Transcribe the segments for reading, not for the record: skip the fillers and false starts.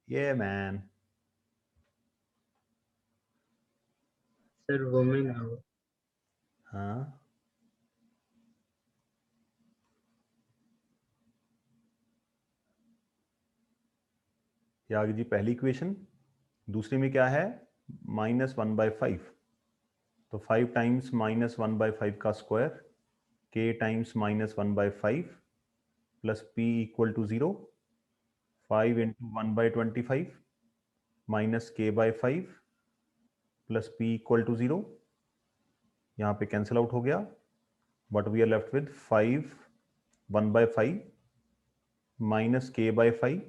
ये man sir women हो। हाँ ये आ गई जी पहली इक्वेशन। दूसरी में क्या है, -1/5। तो 5 टाइम्स -1/5 का square k times -1/5 plus p equal to 0। 5 into 1/25 minus k/5 plus p equal to 0। यहाँ पे कैंसिल आउट हो गया, but we are left with 5 1/5 minus k/5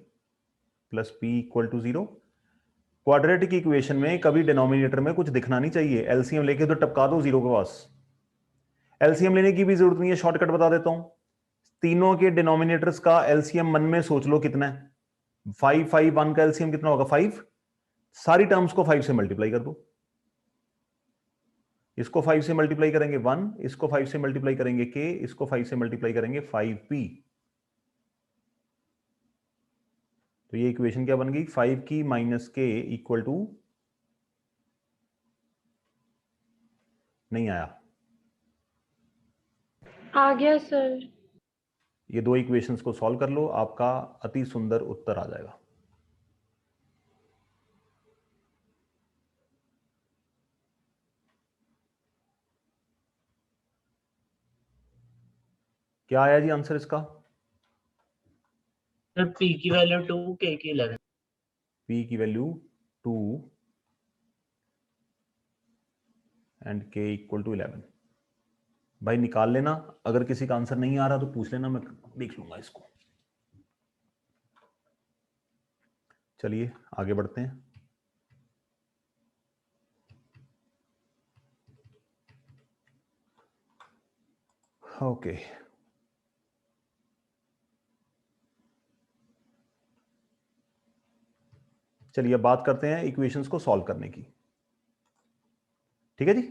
plus p equal to 0। Quadratic equation में कभी डिनोमिनेटर में कुछ दिखना नहीं चाहिए, एलसीएम लेके तो टपका दो जीरो के पास। एलसीएम लेने की भी जरूरत नहीं है, शॉर्टकट बता देता हूं। तीनों के डिनोमिनेटर्स का एलसीएम मन में सोच लो कितना है। 5 5 1 का एलसीएम कितना होगा 5। सारी टर्म्स को 5 से मल्टीप्लाई कर दो। इसको 5 से मल्टीप्लाई करेंगे 1, इसको 5 से मल्टीप्लाई करेंगे k, इसको 5 से मल्टीप्लाई करेंगे 5p। तो ये इक्वेशन क्या बन गई, 5 की माइनस k इक्वल टू, नहीं आया। आ गया सर। ये दो इक्वेशंस को सॉल्व कर लो, आपका अति सुंदर उत्तर आ जाएगा। क्या आया जी आंसर इसका? सर p की वैल्यू 2, k की 11। p की value 2 and k equal to 11। भाई निकाल लेना, अगर किसी का आंसर नहीं आ रहा तो पूछ लेना, मैं देख लूंगा इसको। चलिए आगे बढ़ते हैं। ओके चलिए अब बात करते हैं इक्वेशंस को सॉल्व करने की। ठीक है जी,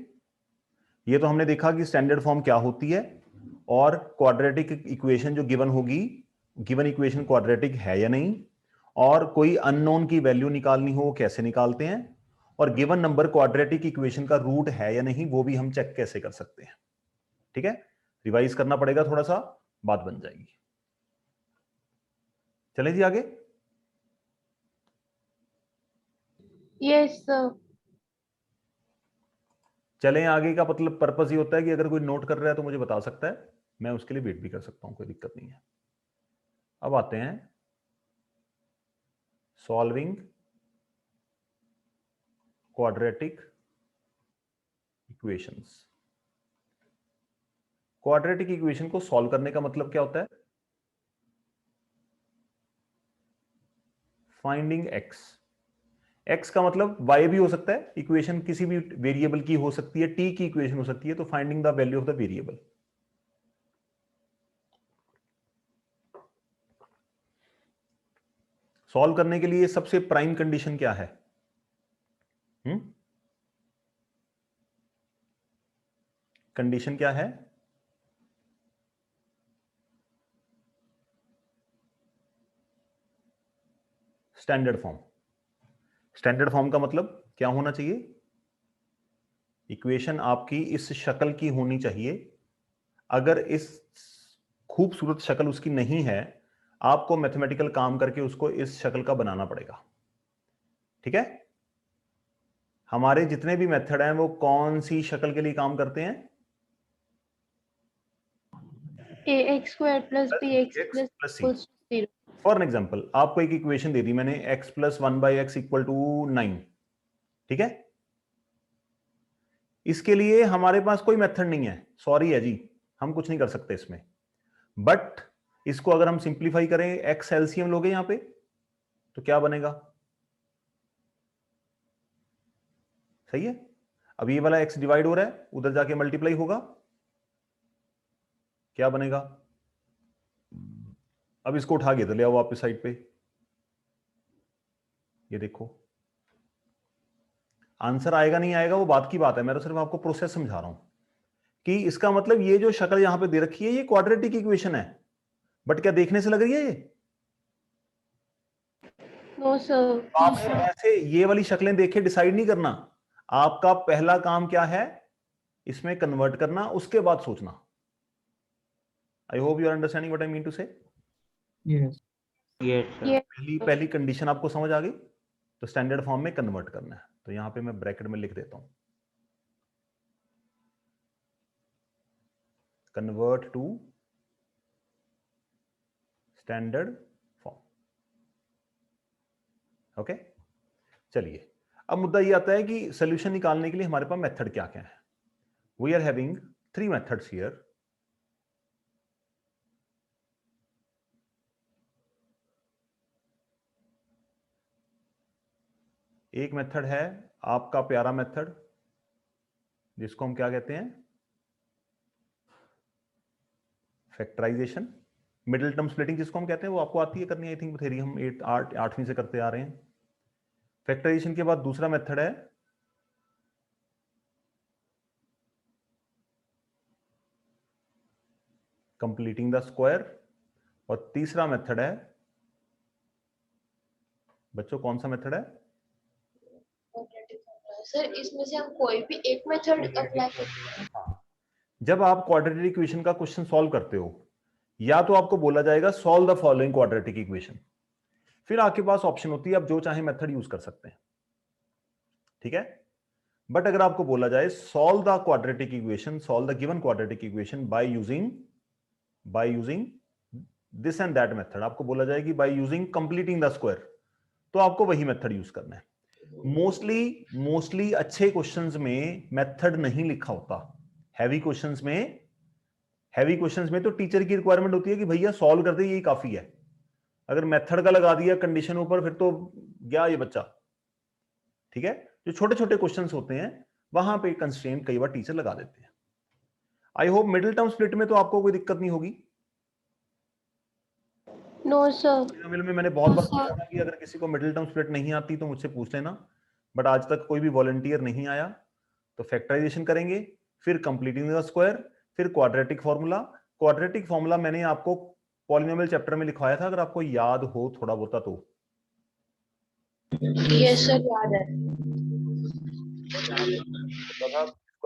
ये तो हमने देखा कि स्टैंडर्ड फॉर्म क्या होती है, और क्वाड्रेटिक इक्वेशन जो गिवन होगी, गिवन इक्वेशन क्वाड्रेटिक है या नहीं, और कोई अननोन की वैल्यू निकालनी हो कैसे निकालते हैं, और गिवन नंबर क्वाड्रेटिक इक्वेशन का रूट है या नहीं वो भी हम चेक कैसे कर सकते हैं। ठीक है, रिवाइज करना पड़ेगा थोड़ा सा, बात बन जाएगी। चलें जी आगे। Yes sir. चलें आगे का मतलब पर्पस ये होता है कि अगर कोई नोट कर रहा है तो मुझे बता सकता है, मैं उसके लिए वेट भी कर सकता हूं, कोई दिक्कत नहीं है। अब आते हैं solving quadratic equations. Quadratic equation को सॉल्व करने का मतलब क्या होता है, फाइंडिंग एक्स। एक्स का मतलब वाई भी हो सकता है, इक्वेशन किसी भी वेरिएबल की हो सकती है, टी की इक्वेशन हो सकती है, तो finding the value of the variable. Solve करने के लिए सबसे प्राइम कंडीशन क्या है? कंडीशन क्या है? Standard form. स्टैंडर्ड फॉर्म का मतलब क्या होना चाहिए, इक्वेशन आपकी इस शक्ल की होनी चाहिए। अगर इस खूबसूरत शक्ल उसकी नहीं है, आपको मैथमेटिकल काम करके उसको इस शक्ल का बनाना पड़ेगा। ठीक है, हमारे जितने भी मेथड हैं वो कौन सी शक्ल के लिए काम करते हैं? ax² plus bx x plus + c। 0। For example आपको एक इक्वेशन दे दी मैंने, x + 1/x इक्वल टू 9। ठीक है, इसके लिए हमारे पास कोई मेथड नहीं है, सॉरी है जी, हम कुछ नहीं कर सकते इसमें। बट इसको अगर हम सिंप्लीफाई करें, x एलसीएम लोगे यहां पे, तो क्या बनेगा? सही है, अब ये वाला x डिवाइड हो रहा है, उधर जाके मल्टीप्लाई होगा, क्या बनेगा? अब इसको उठा के तो ले आओ वापस साइड पे, ये देखो आंसर आएगा नहीं आएगा वो बात की बात है, मैं तो सिर्फ आपको प्रोसेस समझा रहा हूं कि इसका मतलब ये जो शक्ल यहां पे दे रखी है ये क्वाड्रेटिक इक्वेशन है, बट क्या देखने से लग रही है ये? No sir. आपने ऐसे ये वाली शक्लें देख के डिसाइड नहीं करना, आपका पहला काम क्या है, इसमें कन्वर्ट करना, उसके बाद सोचना। I hope you are understanding what I mean to say. Yes. Yes, sir. Yes. पहली कंडीशन आपको समझ आ गई, तो स्टैंडर्ड फॉर्म में कन्वर्ट करना है। तो यहां पे मैं ब्रैकेट में लिख देता हूं, convert to standard form. Okay, चलिए अब मुद्दा ये आता है कि सॉल्यूशन निकालने के लिए हमारे पास मेथड क्या क्या है। We are having 3 methods here. एक मेथड है आपका प्यारा मेथड, जिसको हम क्या कहते हैं, फैक्टराइजेशन। मिडिल टर्म स्प्लिटिंग जिसको हम कहते हैं, वो आपको आती है करनी, आई थिंक थ्योरी हम 8वीं से करते आ रहे हैं। फैक्टराइजेशन के बाद दूसरा मेथड है कंप्लीटिंग द स्क्वायर, और तीसरा मेथड है, बच्चों कौन सा मेथड है? सर इसमें से हम कोई भी एक मेथड अप्लाई कर। जब आप क्वाड्रेटिक इक्वेशन का क्वेश्चन सॉल्व करते हो, या तो आपको बोला जाएगा solve the following quadratic equation, फिर आपके पास ऑप्शन होती है आप जो चाहे मेथड यूज कर सकते हैं, ठीक है। बट अगर आपको बोला जाए solve the quadratic equation, solve the given quadratic equation by using this and that method, आपको बोला जाए कि by using completing the square, तो आपको वही मेथड यूज करना है। मोस्टली अच्छे क्वेश्चंस में मेथड नहीं लिखा होता। हैवी क्वेश्चंस में तो टीचर की रिक्वायरमेंट होती है कि भैया सॉल्व कर दे, यही काफी है। अगर मेथड का लगा दिया कंडीशन ऊपर, फिर तो गया ये बच्चा, ठीक है। जो छोटे छोटे क्वेश्चंस होते हैं वहां पे कंस्ट्रेंट कई बार टीचर लगा देते हैं। I hope middle term split में तो आपको कोई दिक्कत नहीं होगी। No sir. में मैंने बहुत बार कहा था कि अगर किसी को मिडिल टर्म स्प्लिट नहीं आती तो मुझसे पूछ लेना, बट आज तक कोई भी वॉलंटियर नहीं आया। तो फैक्टराइजेशन करेंगे, फिर कंप्लीटिंग द स्क्वायर, फिर क्वाड्रेटिक फॉर्मूला। क्वाड्रेटिक फॉर्मूला मैंने आपको पॉलिनोमियल चैप्टर में लिखवाया था, अगर आपको याद हो थोड़ा बहुत तो। यस सर याद है।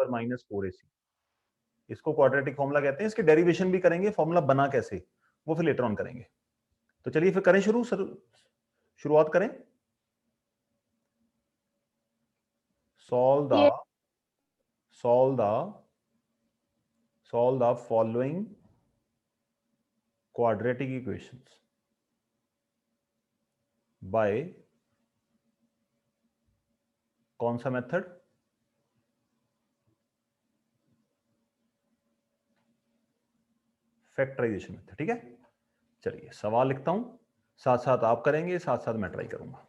-4ac, इसको क्वाड्रेटिक फॉर्मूला कहते हैं। इसके डेरिवेशन भी करेंगे, फॉर्मूला बना कैसे वो फिर लेटर ऑन करेंगे। तो चलिए फिर करें शुरुआत करें। solve the following quadratic equations by कौन सा मेथड? फैक्टराइजेशन मेथड, ठीक है। चलिए सवाल लिखता हूं, साथ साथ आप करेंगे, साथ साथ मैं ट्राई करूंगा।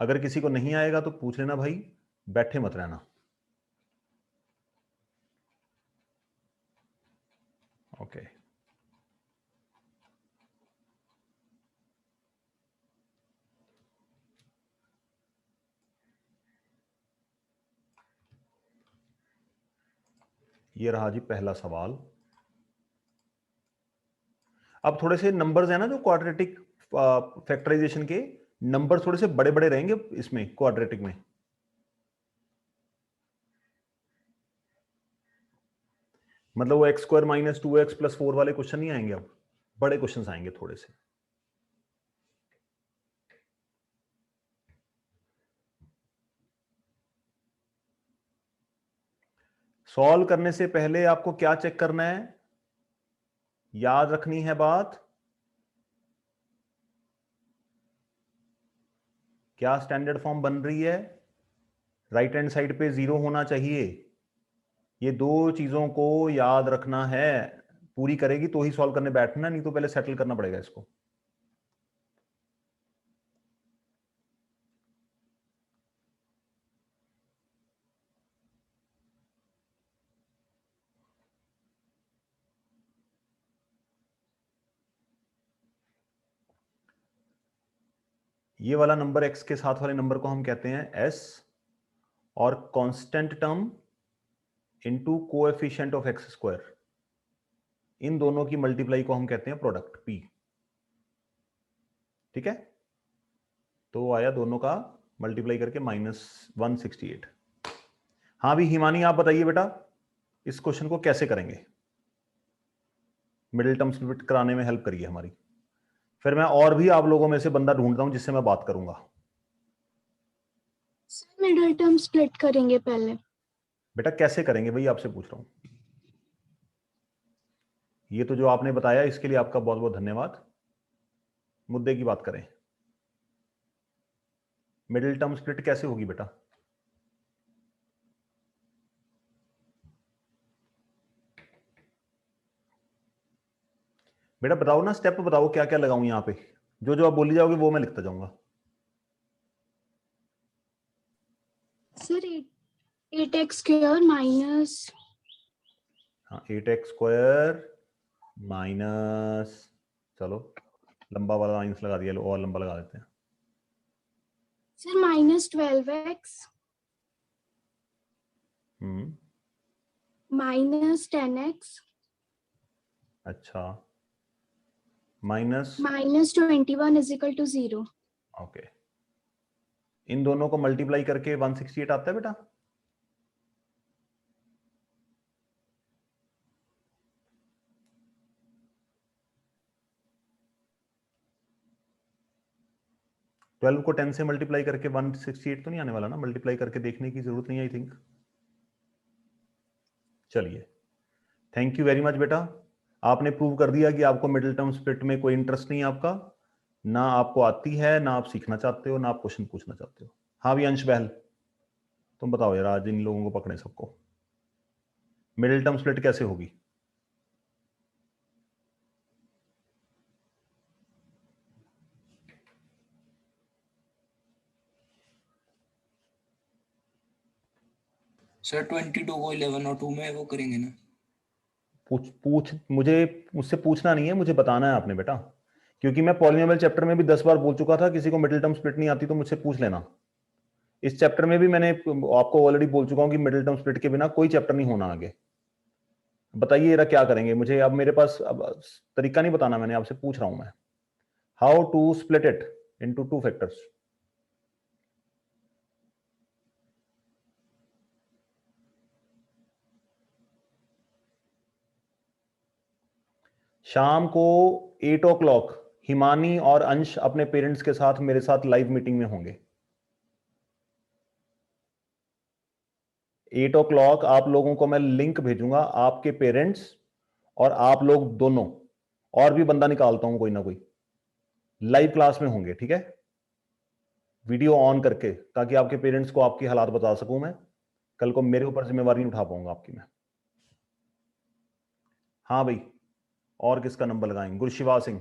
अगर किसी को नहीं आएगा तो पूछ लेना भाई, बैठे मत रहना। ओके ये रहा जी पहला सवाल। अब थोड़े से नंबर्स है ना जो क्वाड्रेटिक फैक्टराइजेशन के, नंबर थोड़े से बड़े बड़े रहेंगे इसमें क्वाड्रेटिक में। मतलब वो x² - 2x + 4 वाले क्वेश्चन नहीं आएंगे, अब बड़े क्वेश्चंस आएंगे थोड़े से। सॉल्व करने से पहले आपको क्या चेक करना है, याद रखनी है बात, क्या स्टैंडर्ड फॉर्म बन रही है, राइट हैंड साइड पे 0 होना चाहिए। ये दो चीजों को याद रखना है, पूरी करेगी तो ही सॉल्व करने बैठना, नहीं तो पहले सेटल करना पड़ेगा इसको। ये वाला नंबर x के साथ वाले नंबर को हम कहते हैं s, और constant term into coefficient of x², इन दोनों की मल्टीप्लाई को हम कहते हैं प्रोडक्ट p, ठीक है। तो आया दोनों का मल्टीप्लाई करके -168। हाँ भी हिमानी आप बताइए बेटा इस क्वेश्चन को कैसे करेंगे, मिडिल टर्म स्प्लिट कराने में हेल्प करिए हमारी। फिर मैं और भी आप लोगों में से बंदा ढूंढता हूं जिससे मैं बात करूंगा। सर मिडिल टर्म स्प्लिट करेंगे पहले। बेटा कैसे करेंगे वही आपसे पूछ रहा हूं। ये तो जो आपने बताया इसके लिए आपका बहुत बहुत धन्यवाद। मुद्दे की बात करें, मिडिल टर्म स्प्लिट कैसे होगी बेटा? बेटा बताओ ना, स्टेप बताओ क्या क्या लगाऊं यहां पे, जो जो आप बोली जाओगे वो मैं लिखता जाऊंगा। सर 8x स्क्वायर माइनस, हाँ 8x स्क्वायर माइनस, चलो लंबा वाला माइनस लगा दिया, और लंबा लगा देते हैं। सर -12x -10x अच्छा माइनस -21 = 0। ओके, इन दोनों को मल्टीप्लाई करके 168 आता है बेटा। ट्वेल्व को 10 से मल्टीप्लाई करके 168 तो नहीं आने वाला ना, मल्टीप्लाई करके देखने की जरूरत नहीं आई थिंक। चलिए थैंक यू वेरी मच बेटा, आपने प्रूव कर दिया कि आपको मिडिल टर्म स्प्लिट में कोई इंटरेस्ट नहीं है आपका, ना आपको आती है, ना आप सीखना चाहते हो, ना आप क्वेश्चन पूछना चाहते हो। हाँ भी अंश बहल तुम बताओ यार, आज इन लोगों को पकड़े सबको, मिडिल टर्म स्प्लिट कैसे होगी? सर 22 को 11 और 2 में वो करेंगे ना। मुझसे पूछना नहीं है, मुझे बताना है आपने बेटा, क्योंकि मैं पॉलिनोमियल चैप्टर में भी 10 बार बोल चुका था किसी को मिडिल टर्म स्प्लिट नहीं आती तो मुझसे पूछ लेना। इस चैप्टर में भी मैंने आपको ऑलरेडी बोल चुका हूं कि मिडिल टर्म स्प्लिट के बिना कोई चैप्टर नहीं होना आगे। बताइए जरा क्या करेंगे, मुझे अब मेरे पास अब तरीका नहीं बताना, मैंने आपसे पूछ रहा हूं मैं, how to split it into 2 factors. शाम को 8 o'clock हिमानी और अंश अपने पेरेंट्स के साथ मेरे साथ लाइव मीटिंग में होंगे। 8 o'clock आप लोगों को मैं लिंक भेजूंगा, आपके पेरेंट्स और आप लोग दोनों, और भी बंदा निकालता हूं कोई ना कोई, लाइव क्लास में होंगे, ठीक है? वीडियो ऑन करके, ताकि आपके पेरेंट्स को आपकी हालात बता सकूं मैं, कल को मेरे ऊपर जिम्मेवारी नहीं उठा पाऊंगा आपकी मैं। हाँ भाई, और किसका नंबर लगाएं? गुरशिवा सिंह,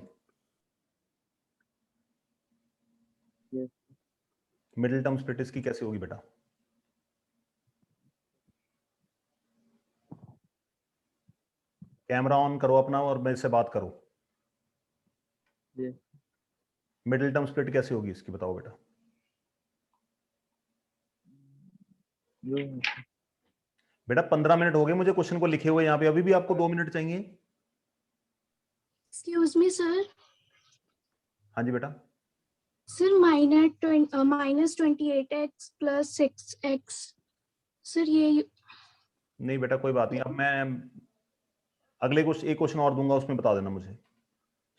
मिडिल टर्म स्प्लिट इसकी कैसे होगी बेटा? कैमरा ऑन करो अपना और मेरे से बात करो। मिडिल टर्म स्प्लिट कैसे होगी इसकी बताओ बेटा। बेटा 15 मिनट हो गए मुझे क्वेश्चन को लिखे हुए यहाँ पे, अभी भी आपको 2 मिनट चाहिए? Excuse me sir. हाँ जी बेटा। सर -28x + 6x, सर ये नहीं बेटा कोई बात नहीं, अब मैं अगले क्वेश्चन एक क्वेश्चन और दूंगा, उसमें बता देना मुझे,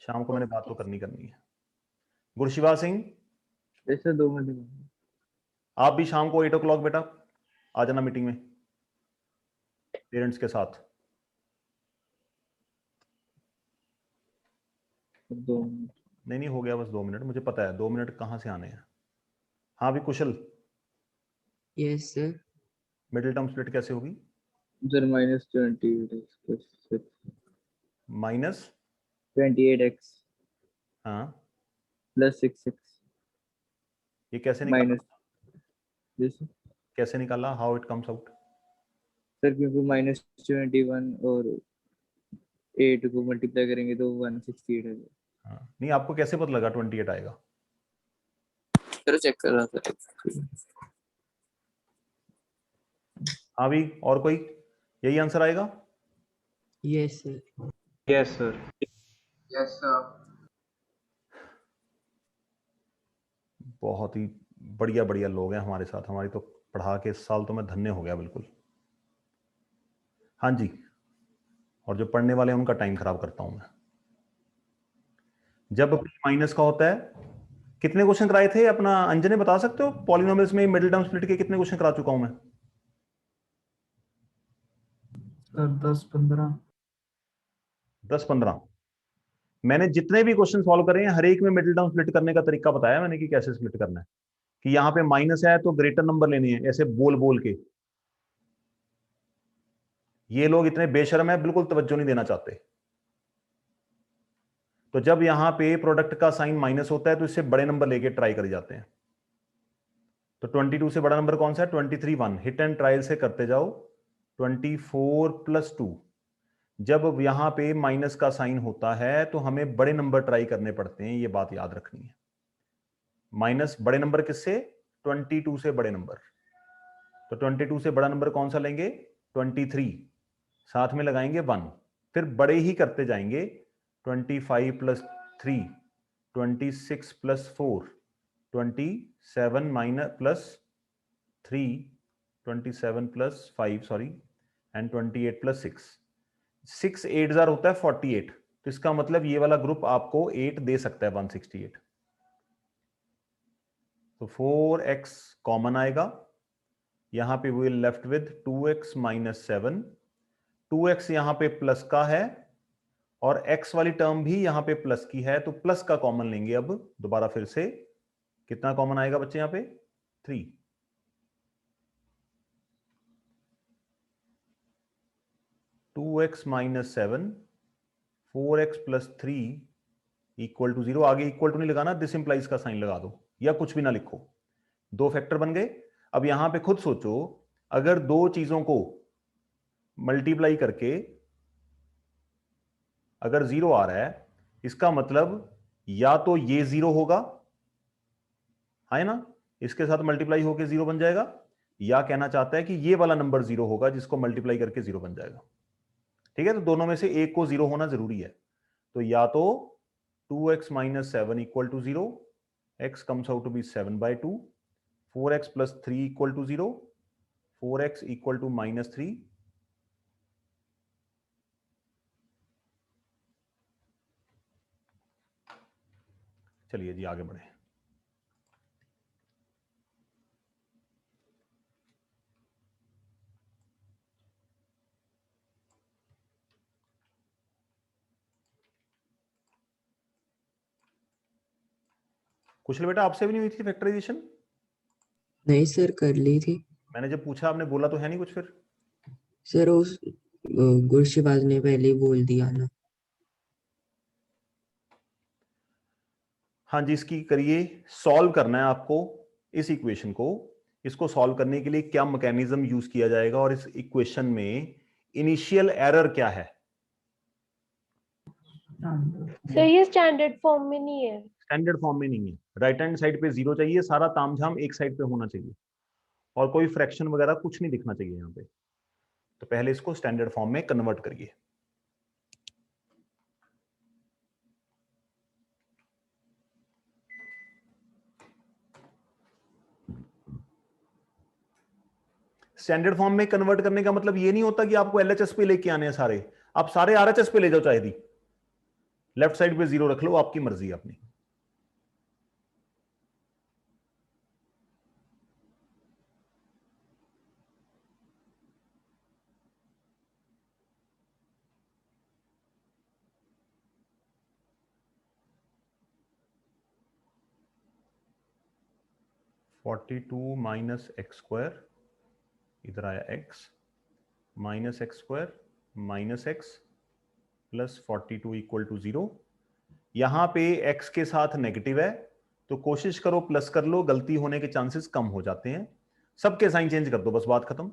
शाम को मैंने बात तो करनी है। गुरशिवा सिंह, जैसे 2 मिनट आप भी शाम को 8 o'clock बेटा आ जाना मीटिंग में पेरेंट्स के साथ। 2 मिनट नहीं हो गया बस 2 मिनट, मुझे पता है 2 मिनट कहाँ से आने हैं। हाँ भी Kushal, yes sir. Middle term split कैसे होगी? सर -28x + 6 माइनस 28x हाँ + 6x ये कैसे निकाला? माइनस, जैसे कैसे निकाला? How it comes out? Sir क्योंकि -21 और 8 को मल्टीप्लाई करेंगे तो 168 है। हाँ नहीं, आपको कैसे पता लगा 28 आएगा? सर चेक कर रहा था। हाँ भी और कोई, यही आंसर आएगा? Yes sir. Yes sir. बहुत बहुत ही बढ़िया बढ़िया लोग हैं हमारे साथ, हमारी तो पढ़ा के इस साल तो मैं धन्य हो गया बिल्कुल। हाँ जी, और जो पढ़ने वाले हैं उनका टाइम खराब करता हूं मैं। जब माइनस का होता है, कितने क्वेश्चन कराए थे अपना अंजने बता सकते हो? पॉलिनोमियल्स में मिडिल टर्म स्प्लिट के कितने क्वेश्चन करा चुका हूं मैं? 10-15। 10-15। मैंने जितने भी क्वेश्चन सॉल्व करे हैं हर एक में मिडिल टर्म स्प्लिट करने का तरीका बताया मैंने कि कैसे स्प्लिट करना है, कि यहां पे माइनस है तो ग्रेटर नंबर लेने हैं, ऐसे बोल बोल के। ये लोग इतने बेशर्म है, बिल्कुल तवज्जो नहीं देना चाहते। तो जब यहां पे प्रोडक्ट का साइन माइनस होता है तो इससे बड़े नंबर लेके ट्राई कर जाते हैं। तो 22 से बड़ा नंबर कौन सा है? 23 1। हिट एंड ट्रायल से करते जाओ। 24 + 2। जब यहां पे माइनस का साइन होता है तो हमें बड़े नंबर ट्राई करने पड़ते हैं, ये बात याद रखनी है। माइनस बड़े नंबर किससे? 22 से बड़े नंबर। तो 22 से बड़ा नंबर कौन सा लेंगे? 23। साथ में लगाएंगे 1, फिर बड़े ही करते जाएंगे। 25 + 3, 26 + 4, 27 + 3, 27 + 5 सॉरी, एंड 28 + 6। 6 8 जार होता है 48। तो इसका मतलब ये वाला ग्रुप आपको 8 दे सकता है, 168। तो 4x कॉमन आएगा, यहां पे we left with 2x - 7। 2x यहां पे प्लस का है और x वाली टर्म भी यहां पे प्लस की है, तो प्लस का कॉमन लेंगे। अब दोबारा फिर से कितना कॉमन आएगा बच्चे? यहां पे 3। 2x - 7, 4x + 3 = 0। आगे इक्वल टू नहीं लगाना, दिस इंप्लाइज का साइन लगा दो या कुछ भी ना लिखो। दो फैक्टर बन गए। अब यहां पे खुद सोचो, अगर दो चीजों को मल्टीप्लाई करके अगर 0 आ रहा है, इसका मतलब या तो ये 0 होगा, है ना, इसके साथ मल्टीप्लाई होकर 0 बन जाएगा, या कहना चाहता है कि ये वाला नंबर 0 होगा जिसको मल्टीप्लाई करके 0 बन जाएगा। ठीक है, तो दोनों में से एक को 0 होना जरूरी है। तो या तो 2x - 7 = 0, x comes out to be 7/2, 4x + 3 = 0, 4x = -3। चलिए जी आगे बढ़े। कुशल बेटा, आपसे भी नहीं हुई थी फैक्टराइजेशन? नहीं सर, कर ली थी। मैंने जब पूछा आपने बोला तो है नहीं कुछ फिर। सर उस गुरशिबाज ने पहले ही बोल दिया ना। हाँ जी, इसकी करिए। सॉल्व करना है आपको इस इक्वेशन को। इसको सॉल्व करने के लिए क्या मैकेनिज्म यूज किया जाएगा और इस इक्वेशन में इनिशियल एरर क्या है? सर ये स्टैंडर्ड फॉर्म में नहीं है। स्टैंडर्ड फॉर्म में नहीं है। राइट हैंड साइड पे 0 चाहिए, सारा तामझाम एक साइड पे होना चाहिए और कोई फ्रैक्शन वगैरह कुछ नहीं दिखना चाहिए यहाँ पे। तो पहले इसको स्टैंडर्ड फॉर्म में कन्वर्ट करिए। स्टैंडर्ड फॉर्म में कन्वर्ट करने का मतलब ये नहीं होता कि आपको एलएचएस पे लेके आने हैं सारे। आप सारे आरएचएस पे ले जाओ, चाहे दी लेफ्ट साइड पे 0 रख लो, आपकी मर्जी है अपनी। (42 - x²) इधर आया x -x² -x + 42 = 0। यहां पे x के साथ नेगेटिव है तो कोशिश करो प्लस कर लो, गलती होने के चांसेस कम हो जाते हैं। सबके साइन चेंज कर दो, बस बात खत्म।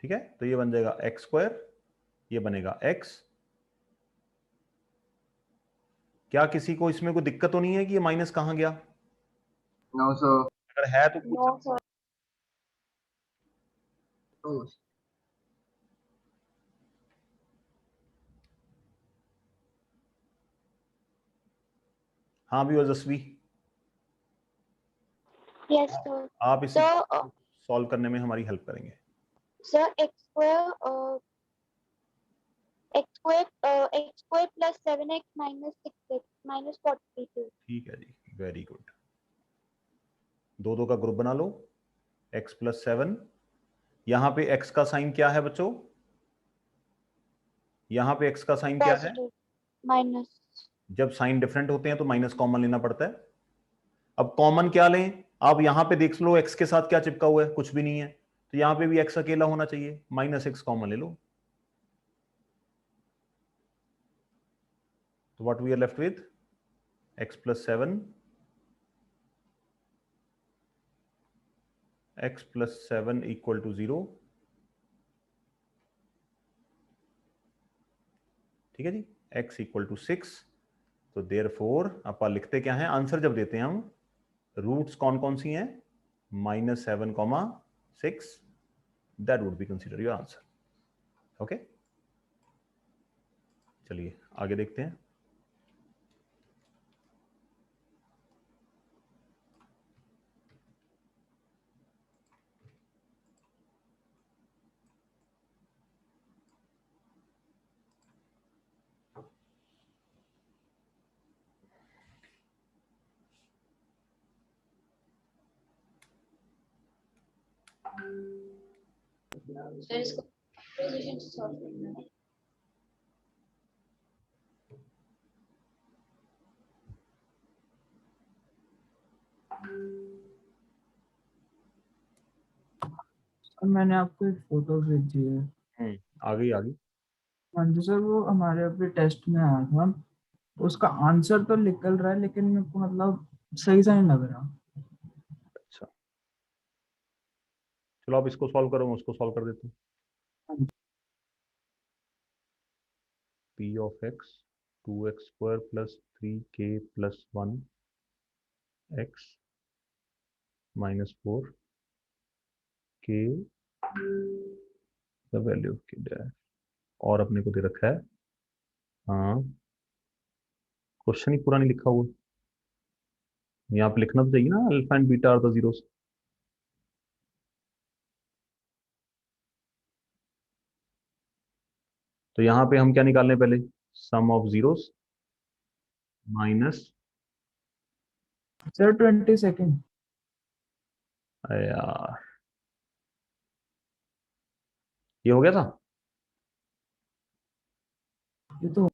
ठीक है, तो ये बन जाएगा x², ये बनेगा x। क्या किसी को इसमें कोई दिक्कत तो नहीं है कि ये माइनस कहां गया? No sir. अगर है तो पूछ नो सकते सर। हो। हाँ भी ओजस्वी, Yes, sir. आप इसे So, सॉल्व करने में हमारी हेल्प करेंगे। sir, x square plus 7x minus 6x minus 42. ठीक है जी, वेरी गुड। दो दो का ग्रुप बना लो, x प्लस 7। यहाँ पे x का साइन क्या है बच्चों? यहाँ पे x का साइन क्या है? Positive. Minus. जब साइन डिफरेंट होते हैं तो माइनस कॉमन लेना पड़ता है। अब कॉमन क्या लें? आप यहां पे देख लो x के साथ क्या चिपका हुआ है, कुछ भी नहीं है, तो यहां पे भी x अकेला होना चाहिए, -x कॉमन ले लो। तो what we are left with x plus 7, x plus 7 equal to 0। ठीक है जी, x इक्वल टू 6। तो देयरफॉर आप लिखते क्या है आंसर जब देते हैं हम, रूट्स कौन कौन सी हैं? -7, 6। That would be consider your answer. Okay, चलिए आगे देखते हैं। Sir, इसको position से solve करना है। सर मैंने आपको एक फोटो भेजी है। आ गई। हाँ जी सर, वो हमारे अभी टेस्ट में आया था, उसका आंसर तो निकल रहा है लेकिन मेरे को मतलब सही सा नहीं लग रहा। अच्छा, चलो आप इसको सॉल्व करो, मैं उसको सॉल्व कर देता हूँ। p of x 2x square plus 3k plus 1 x minus 4 k the value of k dash, और अपने को दे रखा है, हाँ क्वेश्चन ही पूरा नहीं लिखा हुआ, यहाँ पे लिखना तो चाहिए ना, alpha and beta are the zeros. तो यहाँ पे हम क्या निकालने पहले? Sum of zeros minus, sir 22 यार ये हो गया था। ये तो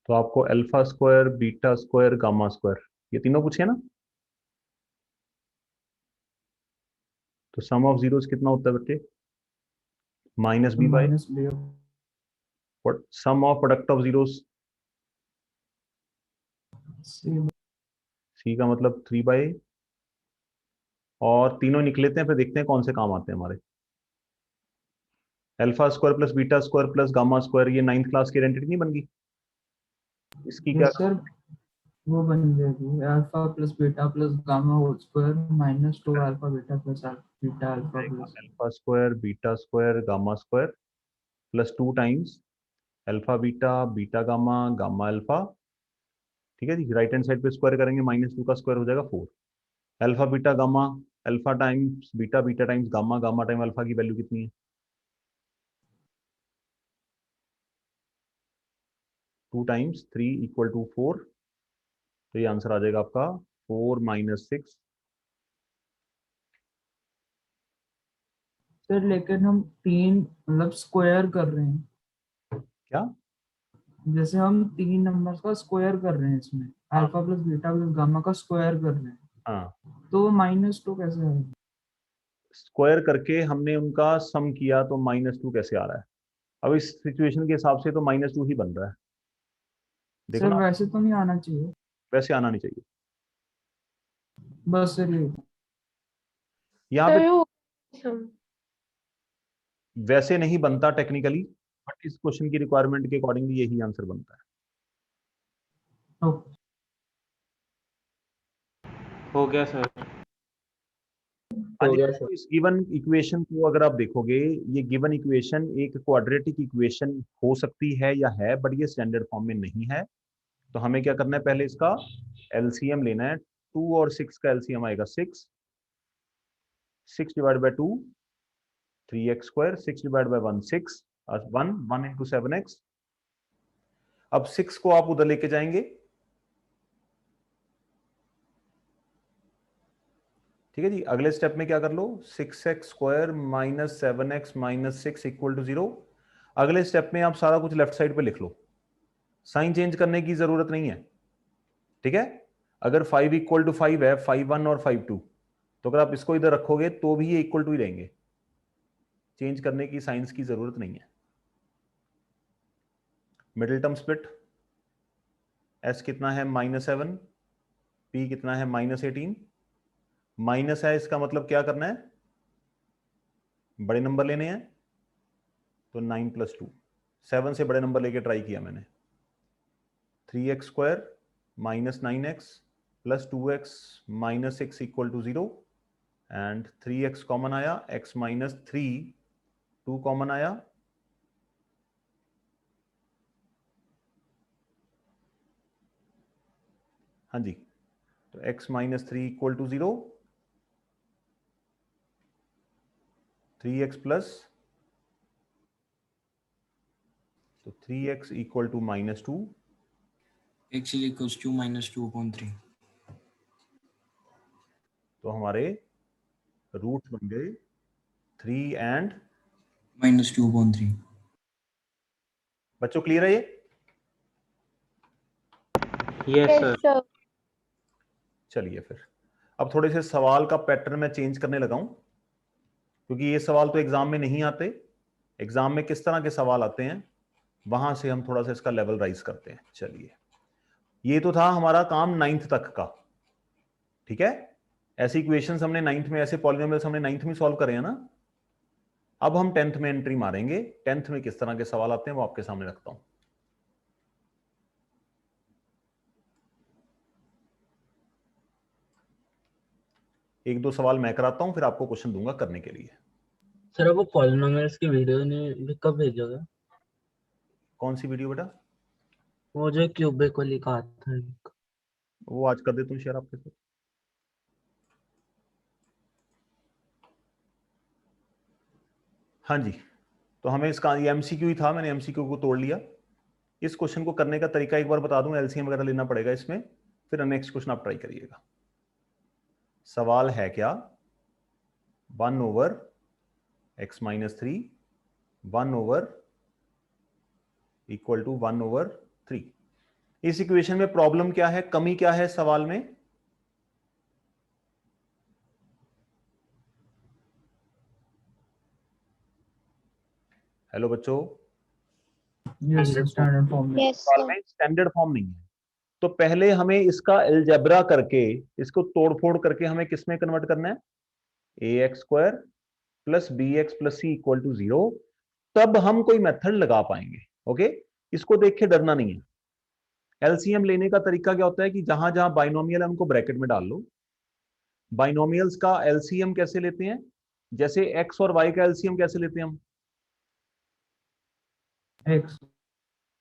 तो आपको alpha square, beta square, gamma square, ये तीनों पूछे ना। तो सम ऑफ जीरोस कितना होता है बच्चे? Minus b by -b sum of product of zeros, c C का मतलब 3/, और तीनों निकल लेते हैं, फिर देखते हैं कौन से काम आते हैं हमारे। Alpha square plus beta square plus gamma square, ये 9th क्लास की आइडेंटिटी नहीं बन गई? इसकी क्या? सर वो बन जाएगी alpha plus beta plus gamma whole square -2 alpha beta plus beta alpha plus alpha square beta square gamma square plus 2 times alpha beta beta gamma gamma alpha. ठीक है जी, राइट हैंड साइड पे square करेंगे, -2 का square हो जाएगा 4। Alpha beta gamma, alpha times beta, beta times gamma, gamma time alpha की value कितनी है? 2 टाइम्स 3 इक्वल टू 4। तो ये आंसर आ जाएगा आपका 4 - 6। सर लेकिन हम 3 मतलब स्क्वायर कर रहे हैं, क्या? जैसे हम 3 नंबर्स का स्क्वायर कर रहे हैं, इसमें हाँ alpha plus beta plus gamma का स्क्वायर कर रहे हैं, हाँ, तो -2 कैसे आएगा? स्क्वायर करके हमने उनका सम किया तो -2 कैसे आ रहा है? अब इस सिचुएशन के हिसाब से तो -2 ही बन रहा है, देखो सर ना। वैसे तो नहीं आना चाहिए, वैसे आना नहीं चाहिए, बस सर ये यहाँ पे सर वो सम वैसे नहीं बनता टेक्निकली, बट इस क्वेश्चन की रिक्वायरमेंट के अकॉर्डिंगली यही आंसर बनता है। तो हो गया सर। हो गया सर। इस गिवन इक्वेशन को अगर आप देखोगे, ये गिवन इक्वेशन एक क्वाड्रेटिक इक्वेशन हो सकती है या है, बट ये स्टैंडर्ड फॉर्म में नहीं है। तो हमें क्या करना है, पहले इसका एलसीएम लेना है। 2 और 6 का एलसीएम आएगा 6, 6 divide by 2 3x square, 6 divide by 1 6, 1 into 7x। अब 6 को आप उधर लेके जाएंगे, ठीक है जी। अगले स्टेप में क्या कर लो, 6x square minus 7x minus 6 equal to 0। अगले स्टेप में आप सारा कुछ लेफ्ट साइड पे लिख लो, साइन चेंज करने की जरूरत नहीं है, ठीक है। अगर 5 इक्वल टू 5 है, 5 1 और 5 2, तो अगर आप इसको इधर रखोगे तो भी ये इक्वल टू ही रहेंगे, चेंज करने की साइंस की जरूरत नहीं है। मिडिल टर्म स्प्लिट, s कितना है -7, p कितना है -18। माइनस है, इसका मतलब क्या करना है, बड़े नंबर लेने हैं, तो 9 + 2, 7 से बड़े नंबर लेके ट्राई किया मैंने। 3x square minus 9x plus 2x minus 6 equal to 0, and 3x common आया, x माइनस 3, 2 कॉमन आया, हाँ जी। तो x minus 3 equal to 0, 3x plus, तो 3x equal to -2, x is equals to -2/3। तो हमारे रूट बन गए 3 एंड -2/3। बच्चों क्लियर है ये? Yes Yes, sir. sir. चलिए फिर अब थोड़े से सवाल का पैटर्न मैं चेंज करने लगा हूं, क्योंकि ये सवाल तो एग्जाम में नहीं आते। एग्जाम में किस तरह के सवाल आते हैं, वहां से हम थोड़ा सा इसका लेवल राइज करते हैं। चलिए, ये तो था हमारा काम 9th तक का, ठीक है। ऐसी इक्वेशंस हमने 9th में, ऐसे पॉलिनोमियल्स हमने 9th में सॉल्व करे हैं ना। अब हम 10th में एंट्री मारेंगे, 10th में किस तरह के सवाल आते हैं वो आपके सामने रखता हूं। एक दो सवाल मैं कराता हूं, फिर आपको क्वेश्चन दूंगा करने के लिए। सर वो पॉलिनोमियल्स की वीडियो ने भी कब भेजोगे? कौन सी वीडियो बेटा? वो जो क्यूबिक वाली का था। वो आज कर देता हूं शेयर आपके साथ। हाँ जी, तो हमें इसका ये एमसीक्यू ही था, मैंने एमसीक्यू को तोड़ लिया। इस क्वेश्चन को करने का तरीका एक बार बता दूं, एलसीएम वगैरह लेना पड़ेगा इसमें, फिर नेक्स्ट क्वेश्चन आप ट्राई करिएगा। सवाल है क्या, 1/x - 3 1 इक्वल टू 1/3। इस इक्वेशन में प्रॉब्लम क्या है, कमी क्या है सवाल में? हेलो बच्चों, यस सर, स्टैंडर्ड फॉर्म में। Yes, सवाल sir. में स्टैंडर्ड फॉर्म नहीं है, तो पहले हमें इसका अलजेब्रा करके, इसको तोड़फोड़ करके हमें किस में कन्वर्ट करना है, ax square plus bx plus c equal to 0, तब हम कोई मेथड लगा पाएंगे। ओके, इसको देख के डरना नहीं है। एलसीएम लेने का तरीका क्या होता है कि जहां जहां बाइनोमियल है उनको ब्रैकेट में डाल लो। बाइनोमियल्स का एलसीएम कैसे लेते हैं, जैसे x और y का एलसीएम कैसे लेते हैं हम, एक्स।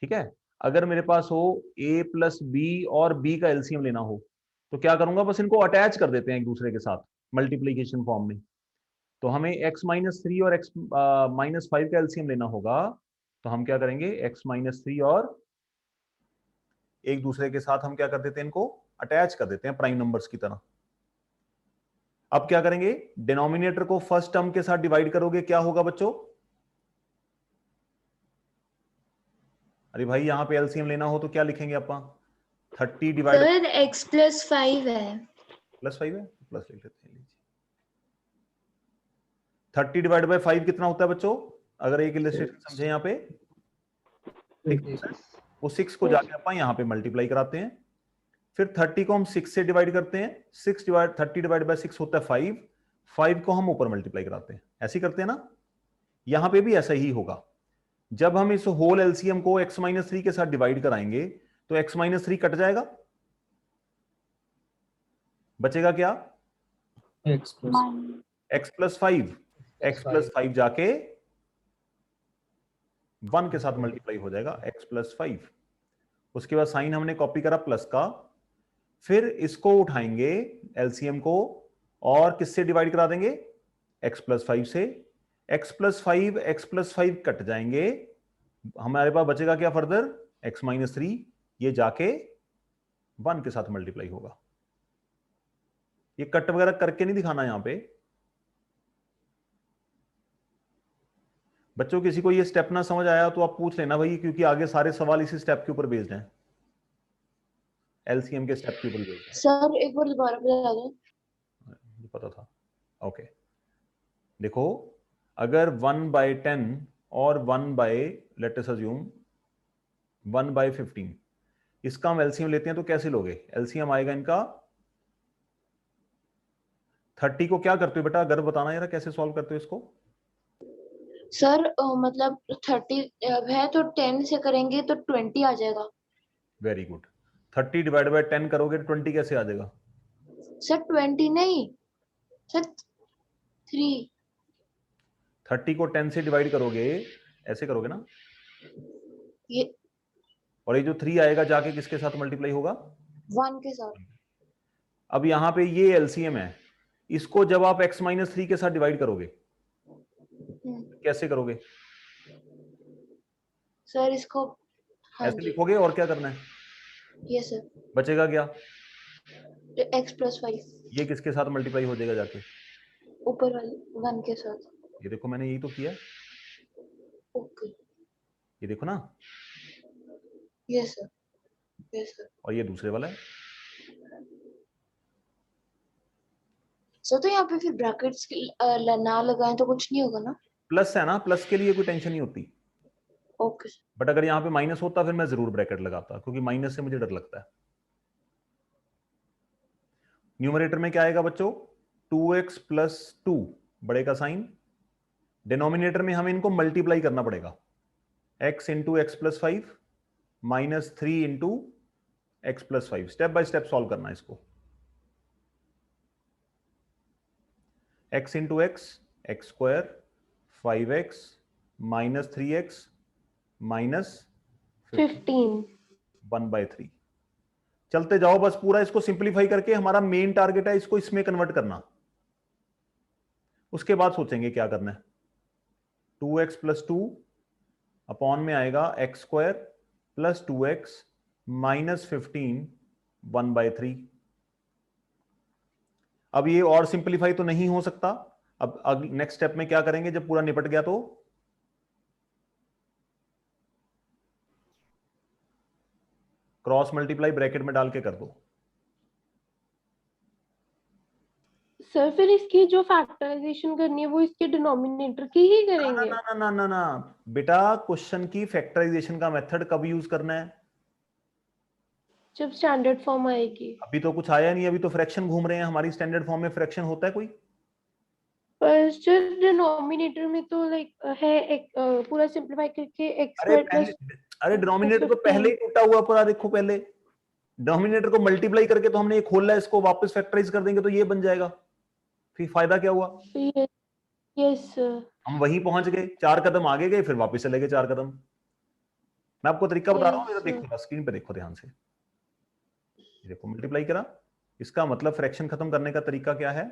ठीक है। अगर मेरे पास हो a प्लस बी और b का एलसीएम लेना हो, तो क्या करूंगा, बस इनको अटैच कर देते हैं एक दूसरे के साथ मल्टीप्लीकेशन फॉर्म में। तो हमें x - 3 और x - 5 का एलसीएम लेना होगा, तो हम क्या करेंगे, x - 3 और एक दूसरे के साथ हम क्या कर देते हैं, इनको अटैच कर देते हैं प्राइम नंबर्स की तरह। अब क्या करेंगे, डिनोमिनेटर को फर्स्ट टर्म के साथ डिवाइड करोगे, क्या होगा बच्चों? अरे भाई, यहां पे एलसीएम लेना हो तो क्या लिखेंगे अपन, 30 डिवाइड Sir, x plus 5 है. +5 है, प्लस लिख लेते हैं। 30 डिवाइड बाय 5 कितना होता है बच्चों, अगर एक इलस्ट्रेशन समझे यहाँ पे, वो 6 को जाके अपन यहाँ पे मल्टीप्लाई कराते हैं, फिर 30 को हम 6 से डिवाइड करते हैं, 30 डिवाइड बाय 6 होता है 5, 5 को हम ऊपर मल्टीप्लाई कराते हैं, ऐसे करते हैं ना। यहां पे भी ऐसा ही होगा, जब हम इस होल एलसीएम को x - 3 के साथ डिवाइड कराएंगे तो x - 3 कट जाएगा, बचेगा क्या, एक्स प्लस x प्लस 5 जाके 1 के साथ मल्टीप्लाई हो जाएगा, x प्लस 5। उसके बाद साइन हमने कॉपी करा प्लस का, फिर इसको उठाएंगे एलसीएम को और किससे डिवाइड करा देंगे, x प्लस 5 से। x प्लस 5 कट जाएंगे, हमारे पास बचेगा क्या फर्दर, x माइनस 3, ये जाके 1 के साथ मल्टीप्लाई होगा। ये कट वगैरह करके नहीं दिखाना यहां पे बच्चों। किसी को ये स्टेप ना समझ आया तो आप पूछ लेना भाई, क्योंकि आगे सारे सवाल इसी स्टेप के ऊपर बेस्ड हैं, एलसीएम के स्टेप के ऊपर बेस्ड हैं। सर एक बार दोबारा बता दो। मुझे पता था। ओके, देखो अगर 1/10 और 1 लेट अस अज्यूम 1/15, इसका हम एलसीएम लेते हैं तो कैसे लोगे, एलसीएम आएगा इनका 30 को क्या करते हो बेटा, अगर बताना यार कैसे सॉल्व करते हो इसको। सर मतलब 30 है तो 10 से करेंगे तो 20 आ जाएगा। Very good. 30 डिवाइड बाय 10 करोगे तो 20 कैसे आ जाएगा। सर 20 नहीं सर 3। 30 को 10 से डिवाइड करोगे, ऐसे करोगे ना, ये और ये जो 3 आएगा जाके किसके साथ मल्टीप्लाई होगा, 1 के साथ। अब यहाँ पे ये एलसीएम है, इसको जब आप x माइनस 3 के साथ डिवाइड करोगे कैसे करोगे, सर इसको हाँ ऐसे जी लिखोगे और क्या करना है, ये सर बचेगा क्या, x प्लस 5 ये किसके साथ मल्टीप्लाई हो जाएगा जाके, ऊपर वाले 1 के साथ। ये देखो मैंने यही तो किया, ओके ये देखो ना, यस सर और ये दूसरे वाला है। सर तो यहाँ पे फिर ब्रैकेट्स ना लगाएं तो कुछ नहीं होगा ना। प्लस है ना, प्लस के लिए कोई टेंशन नहीं होती, ओके बट अगर यहाँ पे माइनस होता फिर मैं जरूर ब्रैकेट लगाता, क्योंकि माइनस से मुझे डर लगता है। न्यूमरेटर में क्या आएगा बच्चों, 2x प्लस 2 बड़े का साइन, डिनोमिनेटर में हमें इनको मल्टीप्लाई करना पड़ेगा, x into x plus 5 minus 3 into x plus 5। Step by step solve करना है इसको, x into x square 5x minus 3x minus 15. 1/3। चलते जाओ बस, पूरा इसको सिंप्लीफाई करके, हमारा मेन टारगेट है इसको इसमें कन्वर्ट करना, उसके बाद सोचेंगे क्या करना है। 2x प्लस 2 अपॉन में आएगा x square plus 2x minus 15 1/3। अब ये और सिंप्लीफाई तो नहीं हो सकता, अब नेक्स्ट स्टेप में क्या करेंगे जब पूरा निपट गया, तो क्रॉस मल्टीप्लाई ब्रैकेट में डाल के कर दो। सर फिर इसकी जो फैक्टराइजेशन करनी है वो इसके डिनोमिनेटर की ही करेंगे। ना ना ना ना ना बेटा, क्वेश्चन की फैक्टराइजेशन का मेथड कब यूज करना है, जब स्टैंडर्ड फॉर्म आएगी। अभी तो कुछ आया नहीं, अभी तो फ्रैक्शन घूम रहे हैं, हमारी स्टैंडर्ड फॉर्म में फ्रैक्शन होता है कोई, पर सर डिनोमिनेटर में तो लाइक है एक पूरा सिंपलीफाई करके x अरे स्क्वायर प्लस अरे डिनोमिनेटर तो पहले ही टूटा हुआ पूरा, देखो पहले डिनोमिनेटर को मल्टीप्लाई करके तो हमने ये खोला है, इसको वापस फैक्टराइज कर देंगे तो ये बन जाएगा, फिर फायदा क्या हुआ। यस सर, हम वहीं पहुंच गए, 4 कदम आगे गए फिर वापस चले गए 4 कदम। मैं आपको तरीका बता रहा हूँ, मेरा Yes, देखो स्क्रीन पे देखो ध्यान से, देखो मल्टीप्लाई करा, इसका मतलब फ्रैक्शन खत्म करने का तरीका क्या है,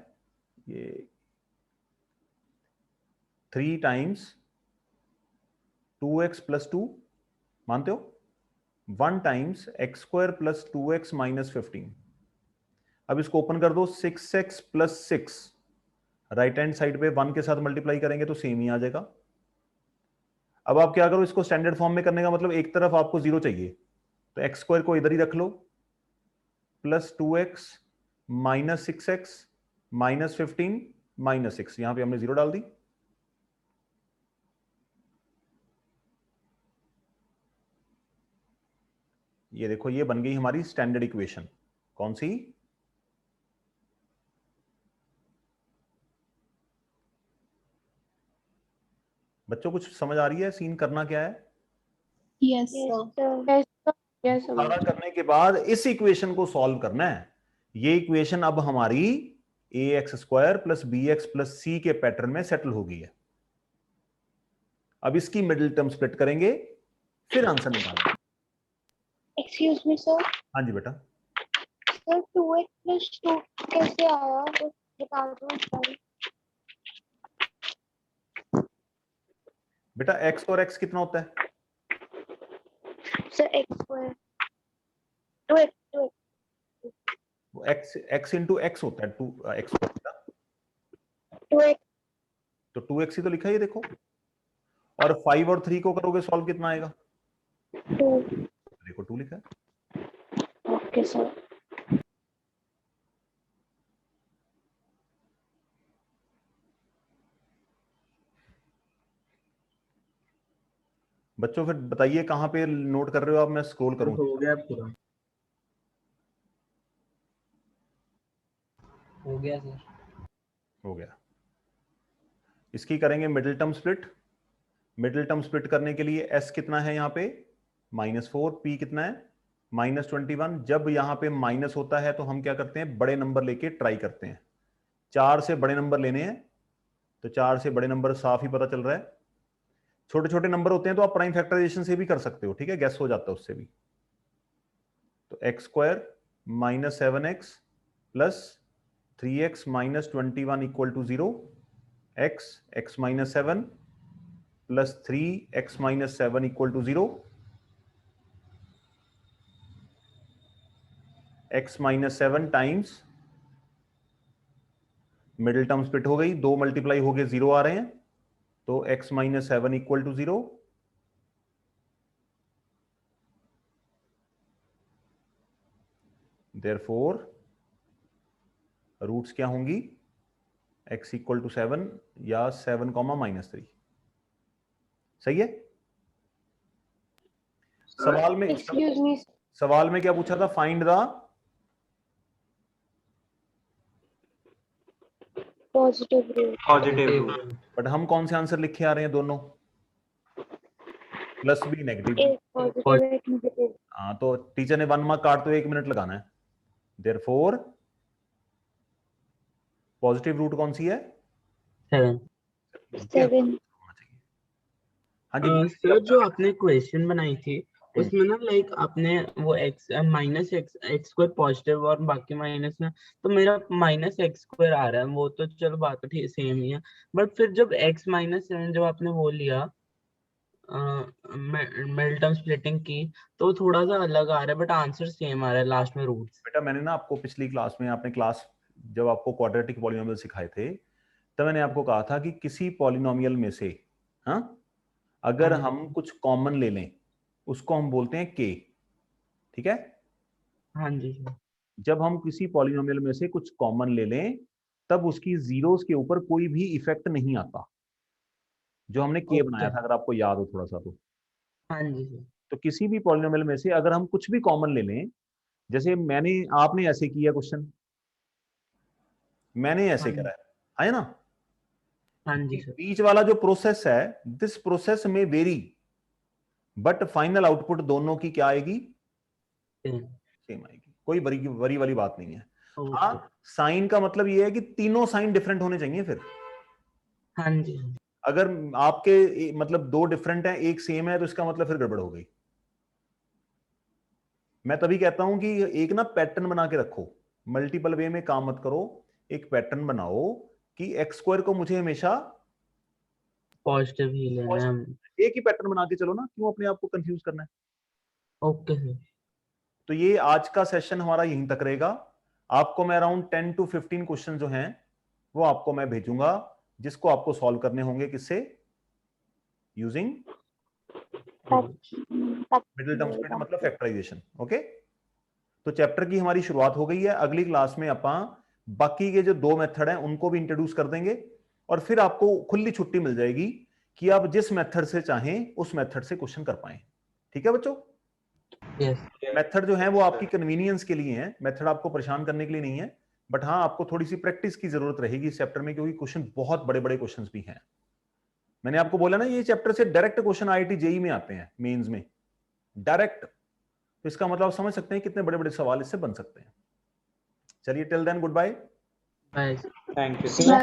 ये 3 टाइम्स 2x प्लस 2 मानते हो, 1 times x square plus 2x minus 15। अब इसको ओपन कर दो, 6x plus 6 right hand side पे 1 के साथ मल्टीप्लाई करेंगे तो सेम ही आ जाएगा। अब आप क्या करो, इसको स्टैंडर्ड फॉर्म में करने का मतलब एक तरफ आपको 0 चाहिए, तो x स्क्वायर को इधर ही रख लो, plus 2x minus 6x minus 15 minus 6, यहां पे हमने 0 डाल दी। ये देखो ये बन गई हमारी स्टैंडर्ड इक्वेशन, कौन सी, बच्चों कुछ समझ आ रही है, सीन करना क्या है। यस सारा करने के बाद इस इक्वेशन को सॉल्व करना है, ये इक्वेशन अब हमारी ax² plus bx plus c के पैटर्न में सेटल हो गई है। अब इसकी मिडिल टर्म स्प्लिट करेंगे, फिर आंसर निकालेंगे। एक्सक्यूज मी सर, हाँ जी बेटा, सर 2x प्लस 2 कैसे आया, बस बता दो सर। बेटा x और x कितना होता है? सर x स्क्वायर 2x वो x इंटू x होता है, 2x होता है, 2x तो 2x ही तो लिखा है ये देखो। और 5 और 3 को करोगे सॉल्व, कितना आएगा? 2। देखो 2 लिखा है। Okay sir. बच्चों फिर बताइए कहां पे नोट कर रहे हो आप, मैं स्क्रॉल करूं? हो गया पूरा। हो गया सर। हो गया। इसकी करेंगे middle term split. Middle term split करने के लिए s कितना है यहाँ पे? -4, p कितना है? -21। जब यहाँ पे माइनस होता है तो हम क्या करते हैं, बड़े नंबर लेके ट्राई करते हैं। 4 से बड़े नंबर लेने हैं, तो 4 से बड़े नंबर साफ ही पता चल रहा है। छोटे छोटे नंबर होते हैं तो आप प्राइम फैक्टराइजेशन से भी कर सकते हो, ठीक है, गैस हो जाता है उससे भी। तो x² - 7x plus 3x - 21 = 0, x - 7 plus 3x - 7 = 0, x - 7 times middle term split हो गई, 2 मल्टीप्लाई हो गए 0 आ रहे हैं, तो x - 7 = 0। Therefore रूट्स क्या होंगी? x = 7 या 7, -3। सही है। एक्सक्यूज मी, सवाल में क्या पूछा था? Find the positive root. Positive. But हम कौन से आंसर लिखे आ रहे हैं दोनों? प्लस भी नेगेटिव। एक पॉजिटिव एक नेगेटिव। हाँ, तो टीचर ने 1 मार्क काट, तो 1 मिनट लगाना है। देयरफॉर पॉजिटिव रूट कौन सी है? 7। 7। हाँ जी, सर जो आपने क्वेश्चन बनाई थी हम्म। उसमें ना लाइक आपने वो x -x² पॉजिटिव और बाकी माइनस में, तो मेरा -x² आ रहा है, वो तो चलो बात ठीक सेम ही है। बट फिर जब x - 7 जब आपने वो लिया मिडल स्प्लिटिंग की, तो थोड़ा सा अलग आ रहा है, बट आंसर सेम आ रहा है लास्ट में रूट्स। बेटा मैंने ना आपको पिछली क्लास में, आपने क्लास जब आपको क्वाड्रेटिक पॉलिनोमियल सिखाए थे, तब मैंने आपको कहा था कि किसी पॉलिनोमियल में से, हाँ, अगर हाँ जी। हम कुछ कॉमन ले लें उसको हम बोलते हैं k, ठीक है। हाँ जी सर। जब हम किसी पॉलिनोमियल में से कुछ कॉमन ले लें तब उसकी जीरोस के ऊपर कोई भी इफेक्ट नहीं आता, जो हमने k बनाया था, अगर आपको याद हो थोड़ा सा तो। हाँ जी सर। तो किसी भी पॉलिनोमियल में से अगर हम कुछ भी कॉमन ले लें, जैसे आपने ऐसे किया क्वेश्चन, मैंने ऐसे हाँ करा है ना। हाँ जी सर। बीच वाला जो प्रोसेस है, दिस प्रोसेस में वेरी, बट फाइनल आउटपुट दोनों की क्या आएगी? सेम आएगी। कोई वरी वाली बात नहीं है। हाँ, साइन का मतलब ये है कि तीनों साइन डिफरेंट होने चाहिए। फिर हाँ जी। अगर आपके मतलब 2 डिफरेंट है, एक सेम है, तो इसका मतलब फिर गड़बड़ हो गई। मैं तभी कहता हूं कि एक ना पैटर्न बना के रखो, मल्टीपल वे में काम मत करो, एक पैटर्न बनाओ कि x² को मुझे हमेशा पॉजिटिव ही लेना है। एक ही पैटर्न बना के चलो ना, क्यों अपने आप को कंफ्यूज करना है। Okay sir. तो ये आज का सेशन हमारा यहीं तक रहेगा। आपको मैं अराउंड 10 to 15 क्वेश्चन जो हैं वो आपको मैं भेजूंगा, जिसको आपको सॉल्व करने होंगे किससे? यूजिंग मिडिल टर्म स्प्लिट, मतलब फैक्टराइजेशन। ओके, तो चैप्टर की हमारी शुरुआत हो गई है। अगली क्लास में अपन बाकी के जो 2 मेथड हैं उनको भी इंट्रोड्यूस कर देंगे, और फिर आपको खुली छुट्टी मिल जाएगी कि आप जिस मेथड से चाहें उस मेथड से क्वेश्चन कर पाएं। ठीक है बच्चों? यस। मेथड जो है वो आपकी कन्वीनियंस के लिए है, मेथड आपको परेशान करने के लिए नहीं है। बट हाँ, आपको थोड़ी सी प्रैक्टिस की जरूरत रहेगी इस चैप्टर में, क्योंकि क्वेश्चन बहुत बड़े बड़े क्वेश्चंस भी हैं। मैंने आपको बोला ना, ये चैप्टर से डायरेक्ट क्वेश्चन IIT JEE में आते हैं, मेंस में डायरेक्ट। तो इसका मतलब आप समझ सकते हैं कितने बड़े बड़े सवाल इससे बन सकते हैं। चलिए, till then goodbye. Bye. Thank you. Bye.